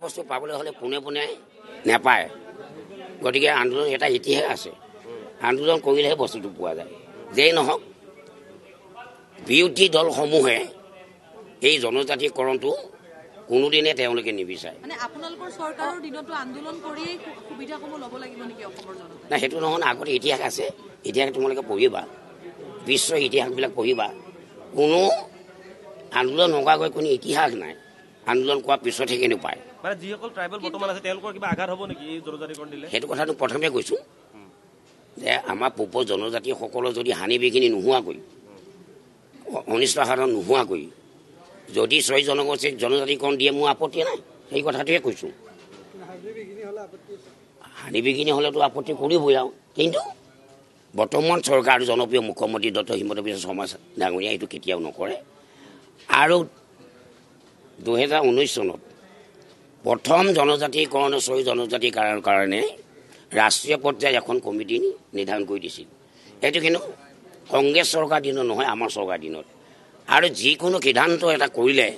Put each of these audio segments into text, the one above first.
বস্তু পাবলৈ হ'লে পোনে পোনে নাপায়। গতিকে আন্দোলন এটা ইতিহাস আছে, আন্দোলন কৰিলেহে বস্তুটো পোৱা যায়। যেই নহওক বিৰোধী দলসমূহে এই জনজাতিকৰণটো কোনোদিনে তেওঁলোকে নিবিচাৰে। না সেইটো নহয়, আগতে ইতিহাস আছে, ইতিহাস তোমালোকে পঢ়িবা, বিশ্ব ইতিহাসবিলাক পঢ়িবা। কোনো আন্দোলন নকৰাকৈ কোনো ইতিহাস নাই। আন্দোলন কৰাৰ পিছতহে কিন্তু পায়। সেইটো কথাটো প্ৰথমে কৈছোঁ যে আমাৰ পূব জনজাতিসকলৰ যদি হানি বিঘিনি নোহোৱাকৈ, অনিষ্ট সাধন নোহোৱাকৈ যদি 6 জনগোষ্ঠীক জনজাতিকৰণ দিয়ে মোৰ আপত্তি নাই, সেই কথাটোৱে কৈছোঁ। হানি বিঘিনি হ'লেতো আপত্তি কৰিবই আৰু। কিন্তু বৰ্তমান চৰকাৰ জনপ্ৰিয় মুখ্যমন্ত্ৰী ডক্টৰ হিমন্ত বিশ্ব শৰ্মা ডাঙৰীয়া এইটো কেতিয়াও নকৰে। আৰু 2019 চনত প্ৰথম জনজাতিকৰণ 6 জনজাতিৰ কাৰণে ৰাষ্ট্ৰীয় পৰ্যায়ত এখন কমিটি নিৰ্ধাৰণ কৰি দিছিল। এইটো কিন্তু কংগ্ৰেছ চৰকাৰ দিনত নহয়, আমাৰ চৰকাৰ দিনত। আৰু যিকোনো সিদ্ধান্ত এটা কৰিলে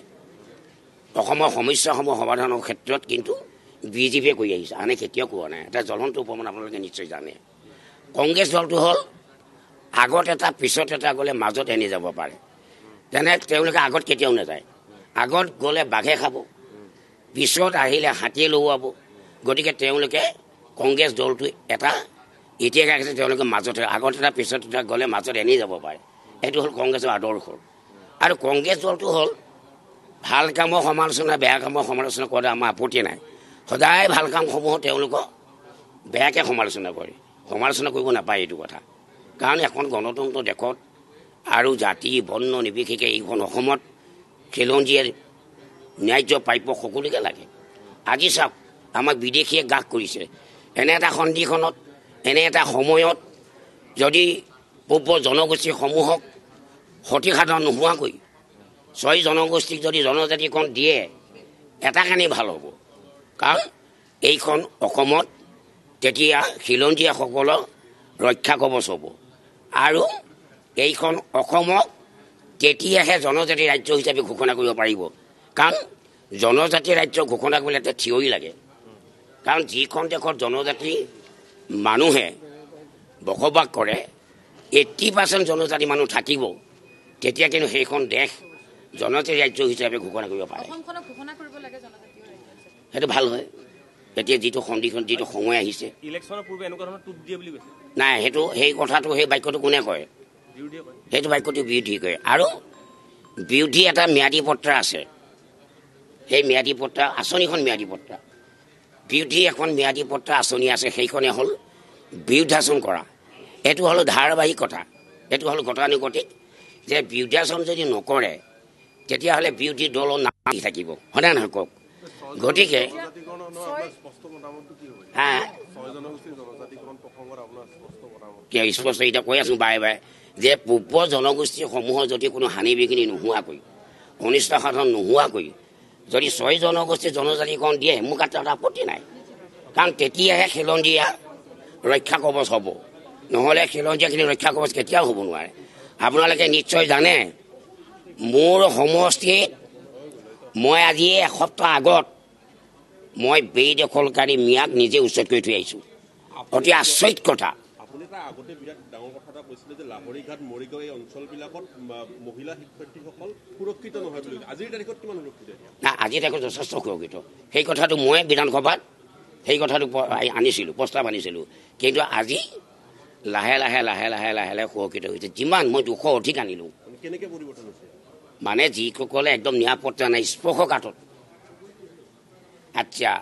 অসমৰ সমস্যাসমূহ সমাধানৰ ক্ষেত্ৰত কিন্তু বিজেপিয়ে কৰি আহিছে, আনে কেতিয়াও কোৱা নাই। এটা জ্বলন্ত উপমান আপোনালোকে নিশ্চয় জানে। কংগ্ৰেছ দলটো হ'ল আগত এটা পিছত এটা গ'লে মাজত এনে যাব পাৰে, তেনে তেওঁলোকে আগত কেতিয়াও নাযায়। আগত গ'লে বাঘে খাব, পিছত আহিলে হাতীয়ে লওৱাব। গতিকে তেওঁলোকে কংগ্ৰেছ দলটো এটা ইতিহাস আছে, তেওঁলোকে মাজতে আগত এটা পিছত এটা গ'লে মাজত এনেই যাব পাৰে। এইটো হ'ল কংগ্ৰেছৰ আদৰ্শ। আৰু কংগ্ৰেছ দলটো হ'ল ভাল কামৰ সমালোচনা, বেয়া কামৰ সমালোচনা কৰাটো আমাৰ আপত্তি নাই। সদায় ভাল কামসমূহ তেওঁলোকক বেয়াকৈ সমালোচনা কৰে, সমালোচনা কৰিব নাপায় এইটো কথা। কাৰণ এখন গণতন্ত্ৰ দেশত আৰু জাতি বৰ্ণ নিৰ্বিশেষে এইখন অসমত খিলঞ্জীয়ে ন্যায্য প্ৰাপ্য সকলোকে লাগে। আজি চাওক, আমাক বিদেশীয়ে গ্ৰাস কৰিছে। এনে এটা সন্ধিখনত, এনে এটা সময়ত যদি পূব জনগোষ্ঠীসমূহক ক্ষতিসাধন নোহোৱাকৈ 6 জনগোষ্ঠীক যদি জনজাতিকৰণ দিয়ে, এটা কাৰণেই ভাল হ'ব। কাৰণ এইখন অসমত তেতিয়া খিলঞ্জীয়াসকলৰ ৰক্ষা কৱচ হ'ব। আৰু এইখন অসমক তেতিয়াহে জনজাতি ৰাজ্য হিচাপে ঘোষণা কৰিব পাৰিব। কাৰণ জনজাতি ৰাজ্য ঘোষণা কৰিলে এটা থিয়ৰী লাগে। কাৰণ যিখন দেশত জনজাতি মানুহে বসবাস কৰে, 80% জনজাতি মানুহ থাকিব, তেতিয়া কিন্তু সেইখন দেশ জনজাতি ৰাজ্য হিচাপে ঘোষণা কৰিব পাৰে। সেইটো ভাল হয়। এতিয়া যিটো সন্ধিখন যিটো সময় আহিছে, নাই সেইটো সেই কথাটো সেই বাক্যটো কোনে কয়? সেইটো বাক্যটো বিৰোধী কয়। আৰু বিৰোধী এটা ম্যাদী পত্ৰা আছে, সেই ম্যাদী পত্ৰা আঁচনিখন ম্যাদী পত্ৰা, বিৰোধী এখন ম্যাদী পত্ৰা আঁচনি আছে, সেইখনে হ'ল বিৰোধাচৰণ কৰা। এইটো হ'ল ধাৰাবাহিকতা, এইটো হ'ল গতানুগতিক যে বিৰোধাচৰণ যদি নকৰে তেতিয়াহ'লে বিৰোধী দলৰ নাম থাকিব, হয়নে নহয় কওক? গতিকে স্পষ্ট এতিয়া কৈ আছোঁ বাৰে বাৰে যে পূব জনগোষ্ঠীসমূহৰ যদি কোনো হানি বিঘিনি নোহোৱাকৈ, অনিষ্ট সাধন নোহোৱাকৈ যদি 6 জনগোষ্ঠীৰ জনজাতিকৰণ দিয়ে, মোৰ তাত আপত্তি নাই। কাৰণ তেতিয়াহে খিলঞ্জীয়া ৰক্ষা কৱচ হ'ব, নহ'লে খিলঞ্জীয়াখিনি ৰক্ষা কৱচ কেতিয়াও হ'ব নোৱাৰে। আপোনালোকে নিশ্চয় জানে, মোৰ সমষ্টিত মই আজি এসপ্তাহ আগত মই বেদখলকাৰী মিয়াক নিজে উচ্ছেদ কৰি থৈ আহিছোঁ। অতি আচৰিত কথা। আজিৰ তাৰিখত যথেষ্ট সুৰক্ষিত, সেই কথাটো মই বিধানসভাত সেই কথাটো আনিছিলোঁ, প্ৰস্তাৱ আনিছিলোঁ। কিন্তু আজি লাহে লাহে লাহে লাহে লাহে লাহে সুৰক্ষিত হৈছে। যিমান মই 200 অধিক আনিলোঁ, মানে যিসকলে একদম নিৰাপত্তা নাই, স্পৰ্শকাতত। আচ্ছা,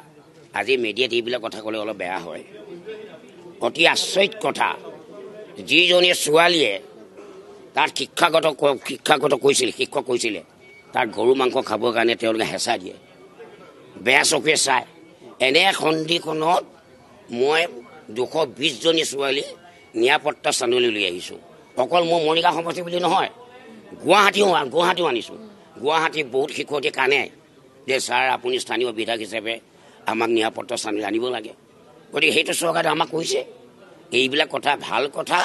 আজি মিডিয়াত এইবিলাক কথা ক'লে অলপ বেয়া হয়। অতি আচৰিত কথা, যিজনী ছোৱালীয়ে তাত শিক্ষক কৈছিলে তাত গৰু মাংস খাবৰ কাৰণে তেওঁলোকে হেঁচা দিয়ে, বেয়া চকুৱে চায়। এনে সন্ধিখনত মই 220জনী ছোৱালী নিৰাপত্তা স্থানলৈ লৈ আহিছোঁ। অকল মোৰ মৰিগাঁও সমষ্টি বুলি নহয়, গুৱাহাটীও আনিছোঁ। গুৱাহাটীৰ বহুত শিক্ষয়িত্ৰী কানে যে ছাৰ আপুনি স্থানীয় বিধায়ক হিচাপে আমাক নিৰাপত্তা স্থানলৈ আনিব লাগে। গতিকে সেইটো চৰকাৰে আমাক কৈছে। এইবিলাক কথা ভাল কথা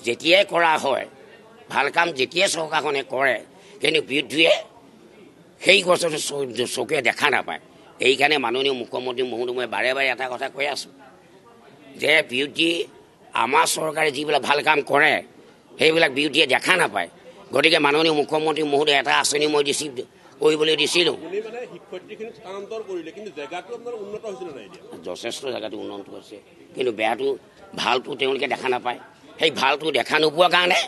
যেতিয়াই কৰা হয়, ভাল কাম যেতিয়াই চৰকাৰখনে কৰে, কিন্তু বিৰোধীয়ে সেই বস্তুটো চকুৱে দেখা নাপায়। এইকাৰণে মাননীয় মুখ্যমন্ত্ৰী মহোদয় মই বাৰে বাৰে এটা কথা কৈ আছোঁ যে বিউটি আমাৰ চৰকাৰে যিবিলাক ভাল কাম কৰে সেইবিলাক বিউটিয়ে দেখা নাপায়। গতিকে মাননীয় মুখ্যমন্ত্ৰী মহোদয় এটা আঁচনি মই কৰিবলৈ দিছিলোঁ। যথেষ্ট জেগাটো উন্নত হৈছে, কিন্তু বেয়াটো ভালটো তেওঁলোকে দেখা নাপায়। সেই ভালটো দেখা নোপোৱাৰ কাৰণে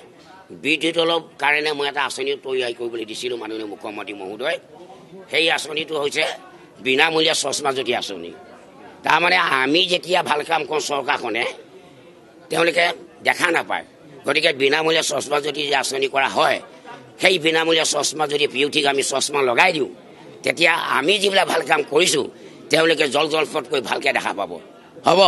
বিদ্যুৎ অলপ কাৰণে মই এটা আঁচনি তৈয়াৰ কৰিবলৈ দিছিলোঁ মাননীয় মুখ্যমন্ত্ৰী মহোদয়। সেই আঁচনিটো হৈছে বিনামূলীয়া চশমা জ্যোতি আঁচনি। তাৰমানে আমি যেতিয়া ভাল কাম কৰোঁ চৰকাৰখনে তেওঁলোকে দেখা নাপায়। গতিকে বিনামূলীয়া চশমা জ্যোতি যে আঁচনি কৰা হয় সেই বিনামূলীয়া চশমা যদি বিউটিক আমি চশমা লগাই দিওঁ তেতিয়া আমি যিবিলাক ভাল কাম কৰিছোঁ তেওঁলোকে জলফটকৈ ভালকৈ দেখা পাব। হ'ব।